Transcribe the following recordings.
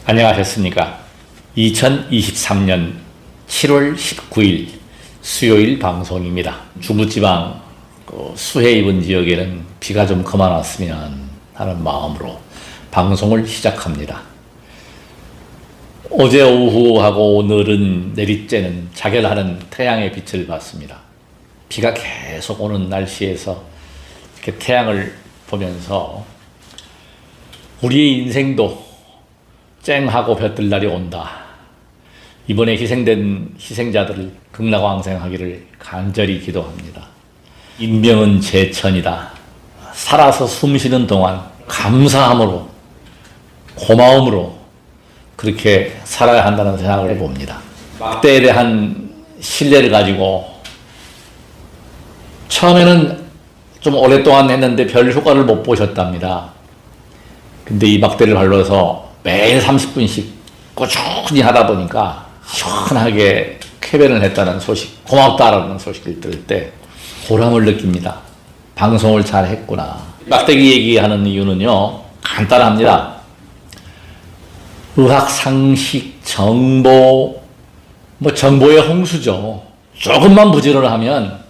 안녕하셨습니까? 2023년 7월 19일 수요일 방송입니다. 중부지방 수해 입은 지역에는 비가 좀 그만 왔으면 하는 마음으로 방송을 시작합니다. 어제 오후하고 오늘은 내리쬐는 자결하는 태양의 빛을 봤습니다. 비가 계속 오는 날씨에서 이렇게 태양을 보면서 우리의 인생도 쨍하고 볕들 날이 온다. 이번에 희생된 희생자들을 극락왕생하기를 간절히 기도합니다. 인명은 제천이다. 살아서 숨쉬는 동안 감사함으로 고마움으로 그렇게 살아야 한다는 생각을 해봅니다. 막대에 대한 신뢰를 가지고 처음에는 좀 오랫동안 했는데 별 효과를 못 보셨답니다. 근데 이 막대를 발라서 매일 30분씩 꾸준히 하다 보니까 시원하게 쾌변을 했다는 소식, 고맙다라는 소식을 들을 때 보람을 느낍니다. 방송을 잘 했구나. 막대기 얘기하는 이유는요, 간단합니다. 의학, 상식, 정보, 정보의 홍수죠. 조금만 부지런하면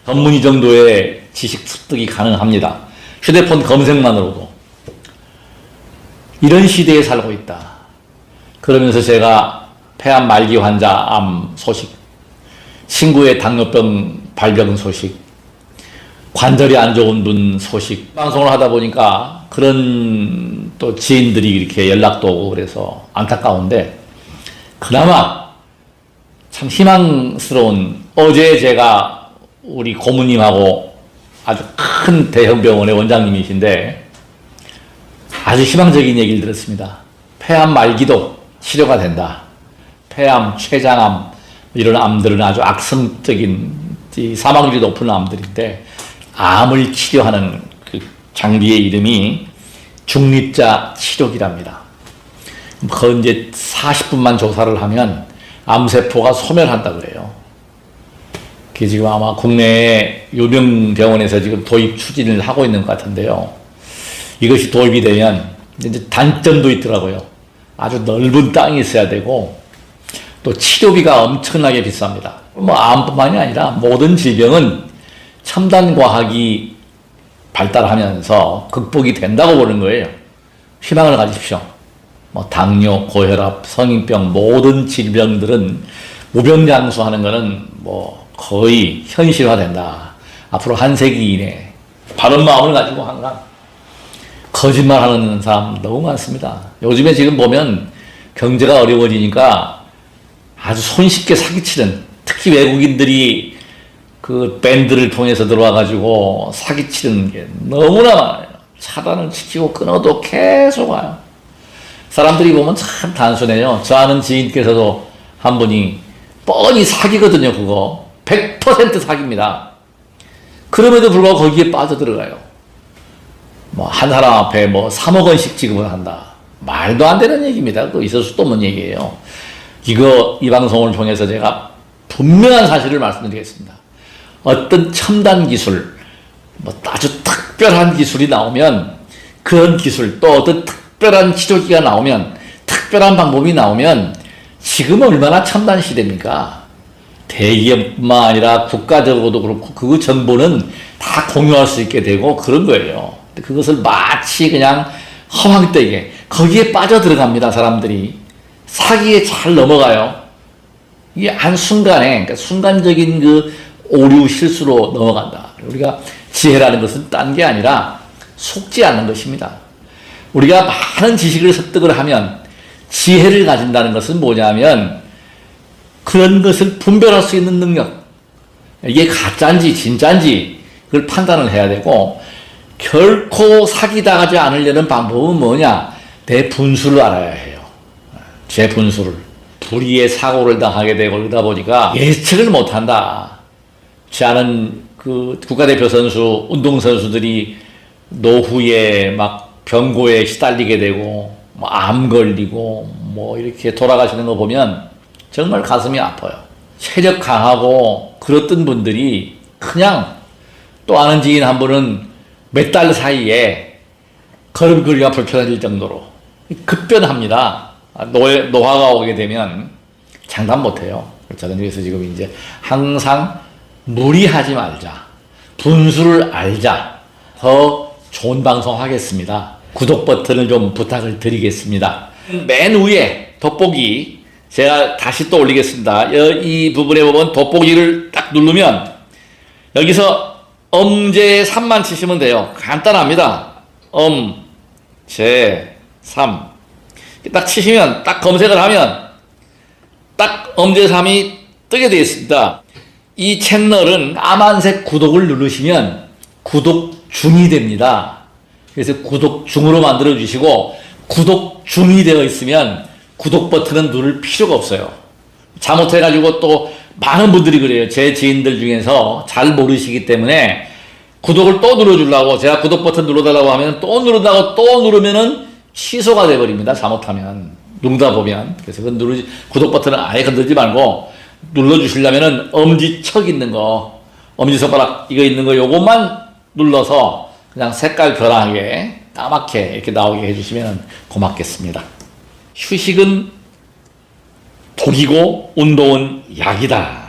전문의 정도의 지식 습득이 가능합니다. 휴대폰 검색만으로도. 이런 시대에 살고 있다. 그러면서 제가 폐암 말기 환자 암 소식, 친구의 당뇨병 발병 소식, 관절이 안 좋은 분 소식, 방송을 하다 보니까 그런 또 지인들이 이렇게 연락도 오고 그래서 안타까운데, 그나마 참 희망스러운, 어제 제가 우리 고모님하고 아주 큰 대형 병원의 원장님이신데 아주 희망적인 얘기를 들었습니다. 폐암 말기도 치료가 된다. 폐암, 췌장암 이런 암들은 아주 악성적인 사망률이 높은 암들인데 암을 치료하는 그 장비의 이름이 중립자 치료기랍니다. 그 이제 40분만 조사를 하면 암세포가 소멸한다 그래요. 그게 지금 아마 국내의 유명 병원에서 지금 도입 추진을 하고 있는 것 같은데요. 이것이 도입이 되면 이제 단점도 있더라고요. 아주 넓은 땅이 있어야 되고 또 치료비가 엄청나게 비쌉니다. 암뿐만이 아니라 모든 질병은 첨단 과학이 발달하면서 극복이 된다고 보는 거예요. 희망을 가지십시오. 당뇨, 고혈압, 성인병 모든 질병들은 무병장수하는 거는 거의 현실화된다. 앞으로 한 세기 이내 바른 마음을 가지고 항상 거짓말하는 사람 너무 많습니다. 요즘에 지금 보면 경제가 어려워지니까 아주 손쉽게 사기치는, 특히 외국인들이 그 밴드를 통해서 들어와가지고 사기치는 게 너무나 많아요. 차단을 시키고 끊어도 계속 와요. 사람들이 보면 참 단순해요. 저 아는 지인께서도 한 분이 뻔히 사기거든요. 그거 100% 사기입니다. 그럼에도 불구하고 거기에 빠져들어가요. 한 사람 앞에 3억 원씩 지급을 한다. 말도 안 되는 얘기입니다. 그거 있을 수도 없는 얘기예요. 이 방송을 통해서 제가 분명한 사실을 말씀드리겠습니다. 어떤 첨단 기술, 아주 특별한 기술이 나오면, 그런 기술, 또 어떤 특별한 치료기가 나오면, 특별한 방법이 나오면, 지금 얼마나 첨단 시대입니까? 대기업뿐만 아니라 국가적으로도 그렇고 그 정보는 다 공유할 수 있게 되고 그런 거예요. 그것을 마치 그냥 허황되게 거기에 빠져들어갑니다. 사람들이 사기에 잘 넘어가요. 이게 한순간에, 그러니까 순간적인 그 오류 실수로 넘어간다. 우리가 지혜라는 것은 딴 게 아니라 속지 않는 것입니다. 우리가 많은 지식을 습득을 하면 지혜를 가진다는 것은 뭐냐면 그런 것을 분별할 수 있는 능력, 이게 가짜인지 진짜인지 그걸 판단을 해야 되고, 결코 사기당하지 않으려는 방법은 뭐냐? 내 분수를 알아야 해요. 제 분수를. 불의의 사고를 당하게 되고 그러다 보니까 예측을 못한다. 제 아는 그 국가대표 선수, 운동선수들이 노후에 병고에 시달리게 되고 암 걸리고 이렇게 돌아가시는 거 보면 정말 가슴이 아파요. 체력 강하고 그랬던 분들이 그냥, 또 아는 지인 한 분은 몇 달 사이에 걸음걸이가 불편해질 정도로 급변합니다. 노화가 오게 되면 장담 못해요. 그래서 지금 이제 항상 무리하지 말자. 분수를 알자. 더 좋은 방송 하겠습니다. 구독 버튼을 좀 부탁을 드리겠습니다. 맨 위에 돋보기 제가 다시 또 올리겠습니다. 이 부분에 보면 돋보기를 딱 누르면 여기서 엄제 3만 치시면 돼요. 간단합니다. 엄제 3 딱 치시면 딱 검색을 하면 딱 엄제 3이 뜨게 되어 있습니다. 이 채널은 까만색 구독을 누르시면 구독 중이 됩니다. 그래서 구독 중으로 만들어 주시고 구독 중이 되어 있으면 구독 버튼은 누를 필요가 없어요. 잘못해가지고 또 많은 분들이 그래요. 제 지인들 중에서 잘 모르시기 때문에 구독을 또 눌러주려고 제가 구독 버튼 눌러달라고 하면 또 누른다고 또 누르면은 취소가 돼버립니다. 잘못하면 누르다 보면. 그래서 구독 버튼을 아예 건들지 말고 눌러주시려면은 엄지척 있는 거, 엄지손가락 이거 있는 거 요것만 눌러서 그냥 색깔 변하게 까맣게 이렇게 나오게 해주시면 고맙겠습니다. 휴식은 독이고 운동은 약이다.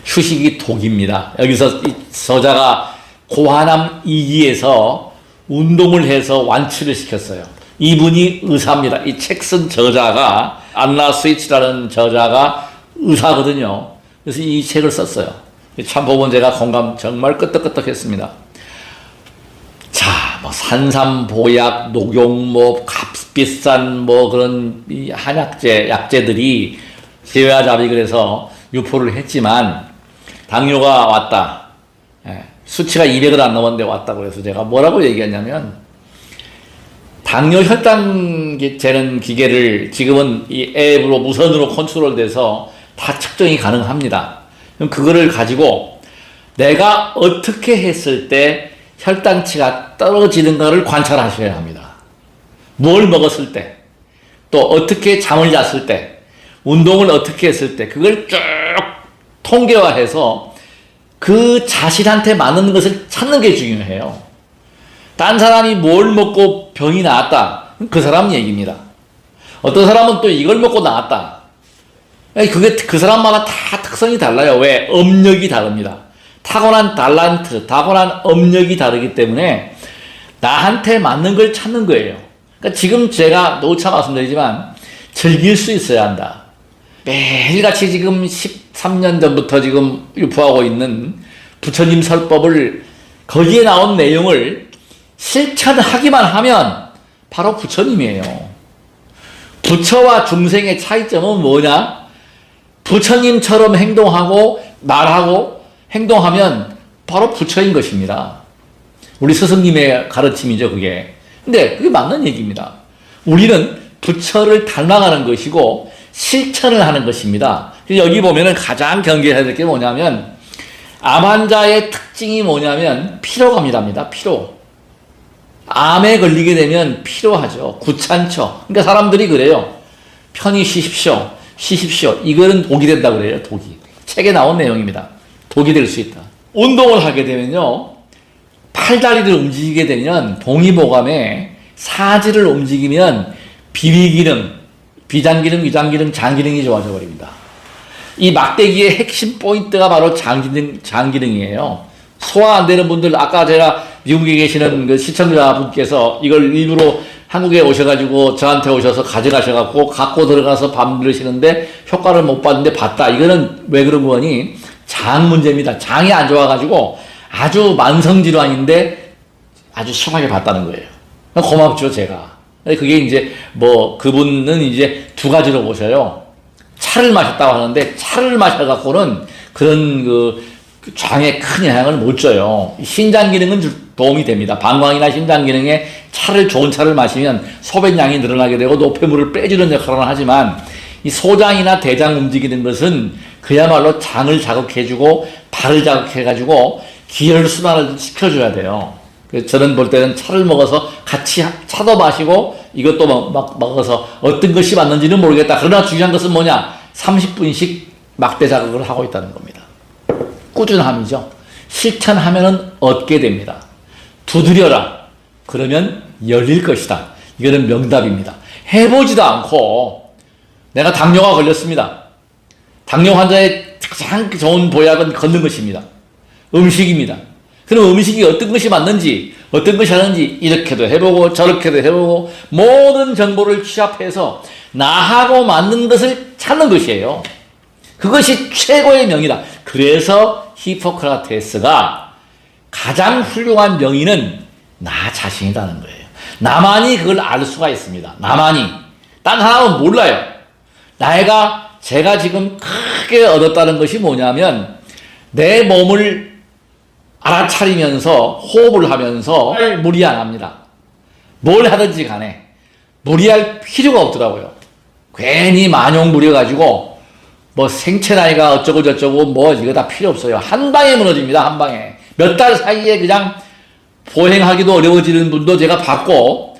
휴식이 독입니다. 여기서 이 저자가 고환암 2기에서 운동을 해서 완치를 시켰어요. 이분이 의사입니다. 이 책 쓴 저자가 안나 스위치라는 저자가 의사거든요. 그래서 이 책을 썼어요. 참 보면 제가 공감 정말 끄떡끄떡했습니다. 자, 뭐 산삼보약, 녹용모, 값비싼 뭐 그런 이 한약재, 약재들이 제외하자비 그래서 유포를 했지만 당뇨가 왔다. 수치가 200을 안 넘었는데 왔다고 해서 제가 뭐라고 얘기했냐면 당뇨 혈당 재는 기계를 지금은 이 앱으로 무선으로 컨트롤돼서 다 측정이 가능합니다. 그럼 그거를 가지고 내가 어떻게 했을 때 혈당치가 떨어지는가를 관찰하셔야 합니다. 뭘 먹었을 때, 또 어떻게 잠을 잤을 때, 운동을 어떻게 했을 때 그걸 쭉 통계화해서 그 자신한테 맞는 것을 찾는 게 중요해요. 딴 사람이 뭘 먹고 병이 나았다. 그 사람 얘기입니다. 어떤 사람은 또 이걸 먹고 나았다. 그게 그 사람마다 다 특성이 달라요. 왜? 업력이 다릅니다. 타고난 달란트, 타고난 업력이 다르기 때문에 나한테 맞는 걸 찾는 거예요. 그러니까 지금 제가 노차 말씀드리지만 즐길 수 있어야 한다. 매일같이 지금 13년 전부터 지금 유포하고 있는 부처님 설법을 거기에 나온 내용을 실천하기만 하면 바로 부처님이에요. 부처와 중생의 차이점은 뭐냐? 부처님처럼 행동하고 말하고 행동하면 바로 부처인 것입니다. 우리 스승님의 가르침이죠, 그게. 근데 그게 맞는 얘기입니다. 우리는 부처를 닮아가는 것이고 실천을 하는 것입니다. 여기 보면은 가장 경계해야 될 게 뭐냐면 암 환자의 특징이 뭐냐면 피로감이랍니다. 피로. 암에 걸리게 되면 피로하죠. 귀찮죠. 그러니까 사람들이 그래요. 편히 쉬십시오. 쉬십시오. 이거는 독이 된다고 그래요. 독이. 책에 나온 내용입니다. 독이 될 수 있다. 운동을 하게 되면요. 팔다리를 움직이게 되면 동의보감에 사지를 움직이면 비위기능, 비장기능, 위장기능, 장기능이 좋아져 버립니다. 이 막대기의 핵심 포인트가 바로 장기능이에요. 소화 안 되는 분들, 아까 제가 미국에 계시는 그 시청자분께서 이걸 일부러 한국에 오셔가지고 저한테 오셔서 가져가셔갖고 갖고 들어가서 밤들으시는데 효과를 못 봤는데 봤다. 이거는 왜 그런 거니? 장 문제입니다. 장이 안 좋아가지고 아주 만성질환인데 아주 심하게 봤다는 거예요. 고맙죠, 제가. 그게 이제 뭐 그분은 이제 두 가지로 보셔요. 차를 마셨다고 하는데 차를 마셔갖고는 그런 그 장에 큰 영향을 못 줘요. 신장 기능은 도움이 됩니다. 방광이나 신장 기능에 좋은 차를 마시면 소변량이 늘어나게 되고 노폐물을 빼주는 역할을 하지만 이 소장이나 대장 움직이는 것은 그야말로 장을 자극해주고 발을 자극해가지고 기혈순환을 시켜줘야 돼요. 그래서 저는 볼 때는 차를 먹어서 같이 차도 마시고 이것도 먹어서 어떤 것이 맞는지는 모르겠다. 그러나 중요한 것은 뭐냐? 30분씩 막대 자극을 하고 있다는 겁니다. 꾸준함이죠. 실천하면은 얻게 됩니다. 두드려라. 그러면 열릴 것이다. 이거는 명답입니다. 해보지도 않고 내가 당뇨가 걸렸습니다. 당뇨 환자의 가장 좋은 보약은 걷는 것입니다. 음식입니다. 그럼 음식이 어떤 것이 맞는지, 어떤 것이 하는지 이렇게도 해보고 저렇게도 해보고 모든 정보를 취합해서 나하고 맞는 것을 찾는 것이에요. 그것이 최고의 명이다. 그래서 히포크라테스가 가장 훌륭한 명의는 나 자신이라는 거예요. 나만이 그걸 알 수가 있습니다. 나만이. 딴 사람은 몰라요. 제가 지금 크게 얻었다는 것이 뭐냐면 내 몸을 알아차리면서 호흡을 하면서 무리 안 합니다. 뭘 하든지 간에 무리할 필요가 없더라고요. 괜히 만용 부려가지고 뭐 생체 나이가 어쩌고 저쩌고 뭐 이거 다 필요 없어요. 한 방에 무너집니다. 한 방에. 몇 달 사이에 그냥 보행하기도 어려워지는 분도 제가 봤고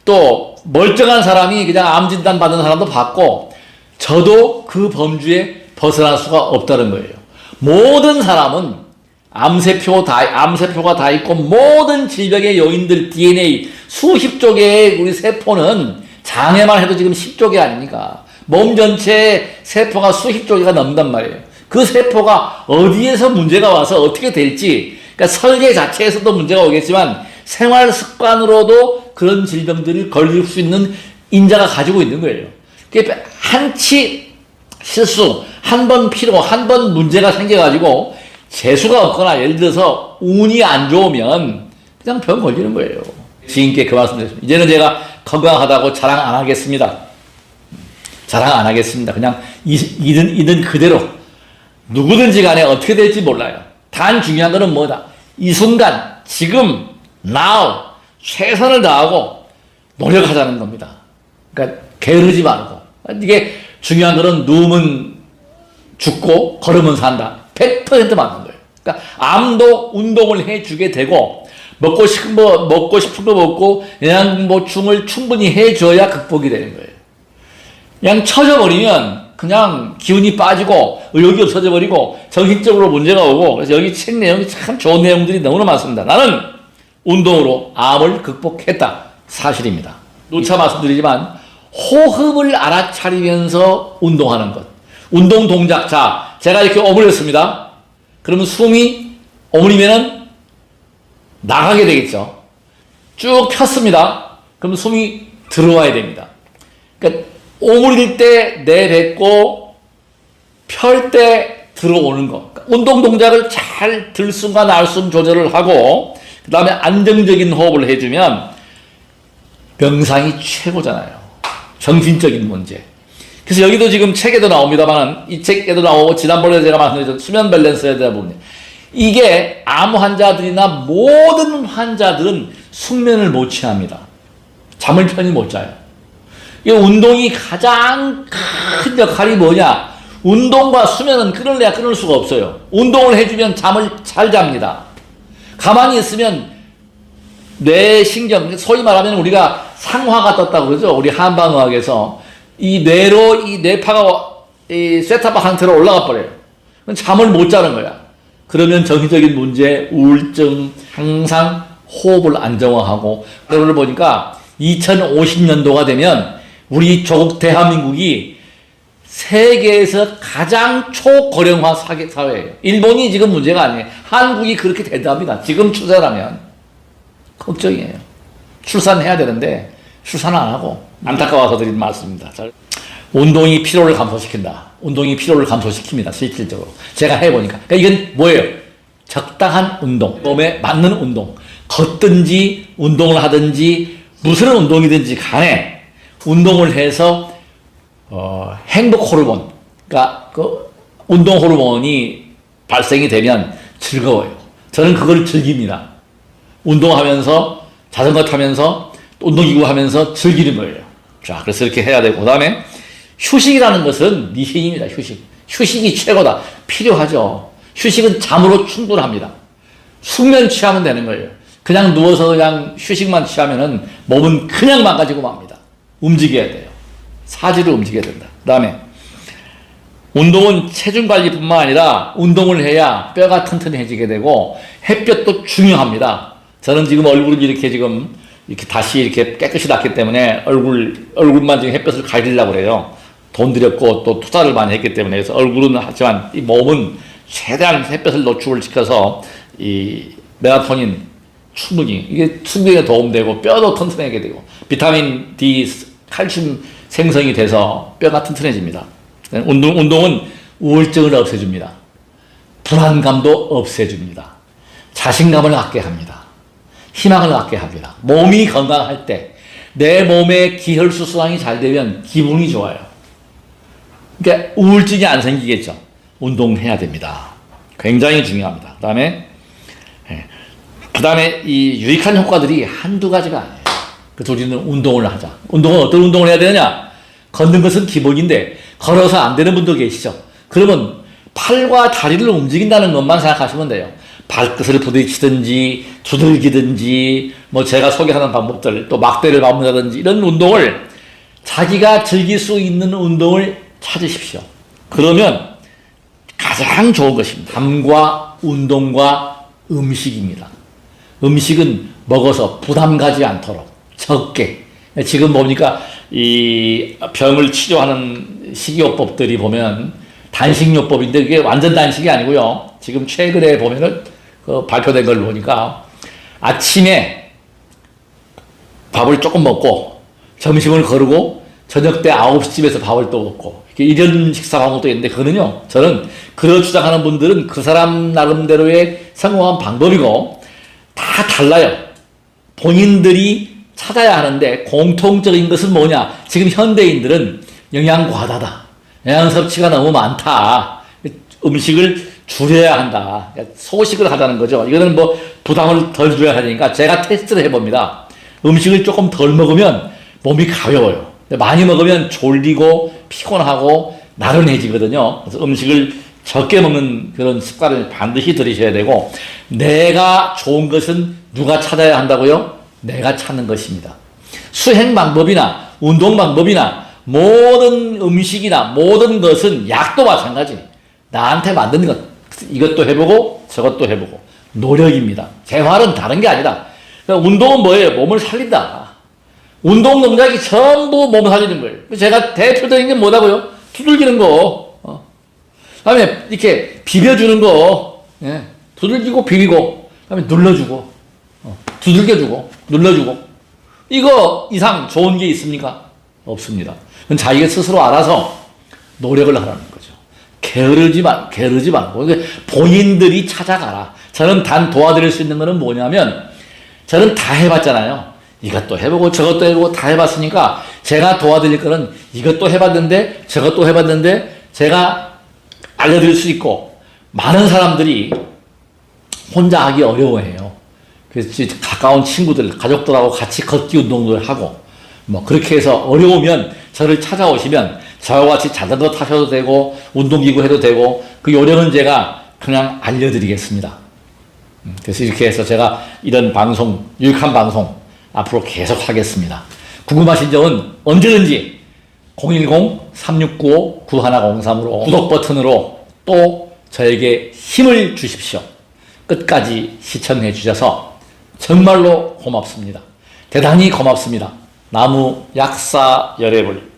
또 멀쩡한 사람이 그냥 암 진단 받는 사람도 봤고 저도 그 범주에 벗어날 수가 없다는 거예요. 모든 사람은 암세포가 다 있고 모든 질병의 요인들 DNA 수십조 개의 우리 세포는 장애만 해도 지금 10조 개 아닙니까? 몸 전체에 세포가 수십조 개가 넘는단 말이에요. 그 세포가 어디에서 문제가 와서 어떻게 될지 그러니까 설계 자체에서도 문제가 오겠지만 생활 습관으로도 그런 질병들을 걸릴 수 있는 인자가 가지고 있는 거예요. 그러니까 한치 실수, 한 번 피로, 한 번 문제가 생겨가지고 재수가 없거나 예를 들어서 운이 안 좋으면 그냥 병 걸리는 거예요. 지인께 그 말씀 드렸습니다. 이제는 제가 건강하다고 자랑 안 하겠습니다. 자랑 안 하겠습니다. 그냥 있는 그대로 누구든지 간에 어떻게 될지 몰라요. 단 중요한 거는 뭐다? 이 순간 지금 now 최선을 다하고 노력하자는 겁니다. 그러니까 게으르지 말고 이게 중요한 거는 누우면 죽고 걸으면 산다. 100% 맞는 거예요. 그러니까 암도 운동을 해주게 되고 먹고 싶은 거 먹고 영양보충을 충분히 해줘야 극복이 되는 거예요. 그냥 쳐져버리면 그냥 기운이 빠지고 의욕이 없어져 버리고 정신적으로 문제가 오고 그래서 여기 책 내용이 참 좋은 내용들이 너무나 많습니다. 나는 운동으로 암을 극복했다. 사실입니다. 누차 말씀드리지만 호흡을 알아차리면서 운동하는 것. 운동 동작. 자, 제가 이렇게 오므렸습니다. 그러면 숨이 오므리면은 나가게 되겠죠. 쭉 폈습니다. 그럼 숨이 들어와야 됩니다. 그러니까 오므릴 때 내뱉고 펼 때 들어오는 것. 그러니까 운동 동작을 잘 들숨과 날숨 조절을 하고 그 다음에 안정적인 호흡을 해주면 명상이 최고잖아요. 정신적인 문제. 그래서 여기도 지금 책에도 나옵니다만 이 책에도 나오고 지난번에 제가 말씀드렸던 수면 밸런스에 대한 부분. 이게 암 환자들이나 모든 환자들은 숙면을 못 취합니다. 잠을 편히 못 자요. 이 운동이 가장 큰 역할이 뭐냐? 운동과 수면은 끊을래야 끊을 수가 없어요. 운동을 해주면 잠을 잘 잡니다. 가만히 있으면 뇌 신경, 소위 말하면 우리가 상화가 떴다고 그러죠. 우리 한방의학에서 이 뇌로 이 뇌파가 이 쇠타파 상태로 올라가 버려요. 그럼 잠을 못 자는 거야. 그러면 정신적인 문제, 우울증, 항상 호흡을 안정화하고 그걸 보니까 2050년도가 되면 우리 조국 대한민국이 세계에서 가장 초고령화 사회예요. 일본이 지금 문제가 아니에요. 한국이 그렇게 된답니다. 지금 추세라면 걱정이에요. 출산해야 되는데 출산 안 하고 안타까워서 드리는 말씀입니다. 운동이 피로를 감소시킨다. 운동이 피로를 감소시킵니다. 실질적으로. 제가 해보니까. 그러니까 이건 뭐예요? 적당한 운동. 몸에 맞는 운동. 걷든지 운동을 하든지 무슨 운동이든지 간에 운동을 해서 행복 호르몬, 그러니까 그 운동 호르몬이 발생이 되면 즐거워요. 저는 그걸 즐깁니다. 운동하면서 자전거 타면서 운동기구 하면서 즐기는 거예요. 자, 그래서 이렇게 해야 되고, 그 다음에 휴식이라는 것은 네 힘입니다. 휴식이 최고다. 필요하죠. 휴식은 잠으로 충분합니다. 숙면 취하면 되는 거예요. 그냥 누워서 그냥 휴식만 취하면은 몸은 그냥 망가지고 맙니다. 움직여야 돼요. 사지를 움직여야 된다. 그 다음에 운동은 체중 관리뿐만 아니라 운동을 해야 뼈가 튼튼해지게 되고 햇볕도 중요합니다. 저는 지금 얼굴은 이렇게 지금 이렇게 다시 이렇게 깨끗이 낫기 때문에 얼굴만 지금 햇볕을 가리려고 그래요. 돈 들였고 또 투자를 많이 했기 때문에. 그래서 얼굴은 하지만 이 몸은 최대한 햇볕을 노출을 시켜서 이 멜라토닌 충분히 이게 충분히 도움되고 뼈도 튼튼하게 되고 비타민 D, 칼슘 생성이 돼서 뼈가 튼튼해집니다. 운동은 우울증을 없애줍니다. 불안감도 없애줍니다. 자신감을 갖게 합니다. 희망을 갖게 합니다. 몸이 건강할 때 내 몸의 기혈수소량이 잘 되면 기분이 좋아요. 그러니까 우울증이 안 생기겠죠. 운동해야 됩니다. 굉장히 중요합니다. 그 다음에 이 유익한 효과들이 한두 가지가 아니에요. 그래서 우리는 운동을 하자. 운동은 어떤 운동을 해야 되느냐? 걷는 것은 기본인데 걸어서 안 되는 분도 계시죠. 그러면 팔과 다리를 움직인다는 것만 생각하시면 돼요. 발끝을 부딪히든지 두들기든지 뭐 제가 소개하는 방법들 또 막대를 밟는다든지 이런 운동을 자기가 즐길 수 있는 운동을 찾으십시오. 그러면 가장 좋은 것입니다. 담과 운동과 음식입니다. 음식은 먹어서 부담 가지 않도록 적게. 지금 보니까 이 병을 치료하는 식이요법들이 보면 단식요법인데 이게 완전 단식이 아니고요. 지금 최근에 보면은 그 발표된 걸 보니까 아침에 밥을 조금 먹고 점심을 거르고 저녁 때 9시쯤에서 밥을 또 먹고 이런 식사 방법도 있는데 그거는요. 저는 그런 주장하는 분들은 그 사람 나름대로의 성공한 방법이고 다 달라요. 본인들이 찾아야 하는데 공통적인 것은 뭐냐? 지금 현대인들은 영양 과다다. 영양 섭취가 너무 많다. 음식을 줄여야 한다. 소식을 하자는 거죠. 이거는 뭐 부담을 덜 줘야 하니까 제가 테스트를 해봅니다. 음식을 조금 덜 먹으면 몸이 가벼워요. 많이 먹으면 졸리고 피곤하고 나른해지거든요. 그래서 음식을 적게 먹는 그런 습관을 반드시 들이셔야 되고 내가 좋은 것은 누가 찾아야 한다고요? 내가 찾는 것입니다. 수행 방법이나 운동 방법이나 모든 음식이나 모든 것은 약도 마찬가지. 나한테 만드는 것. 이것도 해보고 저것도 해보고 노력입니다. 재활은 다른 게 아니다. 그러니까 운동은 뭐예요? 몸을 살린다. 운동 동작이 전부 몸을 살리는 거예요. 제가 대표적인 게 뭐라고요? 두들기는 거. 다음에 이렇게 비벼주는 거. 예. 두들기고 비비고 다음에 눌러주고 두들겨주고 눌러주고 이거 이상 좋은 게 있습니까? 없습니다. 그건 자기가 스스로 알아서 노력을 하라는 거죠. 게으르지 말고 본인들이 찾아가라. 저는 단 도와드릴 수 있는 거는 뭐냐면 저는 다 해봤잖아요. 이것도 해보고 저것도 해보고 다 해봤으니까 제가 도와드릴 거는 이것도 해봤는데 저것도 해봤는데 제가 알려드릴 수 있고 많은 사람들이 혼자 하기 어려워해요. 그래서 가까운 친구들, 가족들하고 같이 걷기 운동을 하고 뭐 그렇게 해서 어려우면 저를 찾아오시면 저와 같이 자전거 타셔도 되고 운동기구 해도 되고 그 요령은 제가 그냥 알려드리겠습니다. 그래서 이렇게 해서 제가 이런 방송, 유익한 방송 앞으로 계속 하겠습니다. 궁금하신 점은 언제든지 010-3695-9103으로 구독 버튼으로 또 저에게 힘을 주십시오. 끝까지 시청해 주셔서 정말로 고맙습니다. 대단히 고맙습니다. 나무 약사 열애불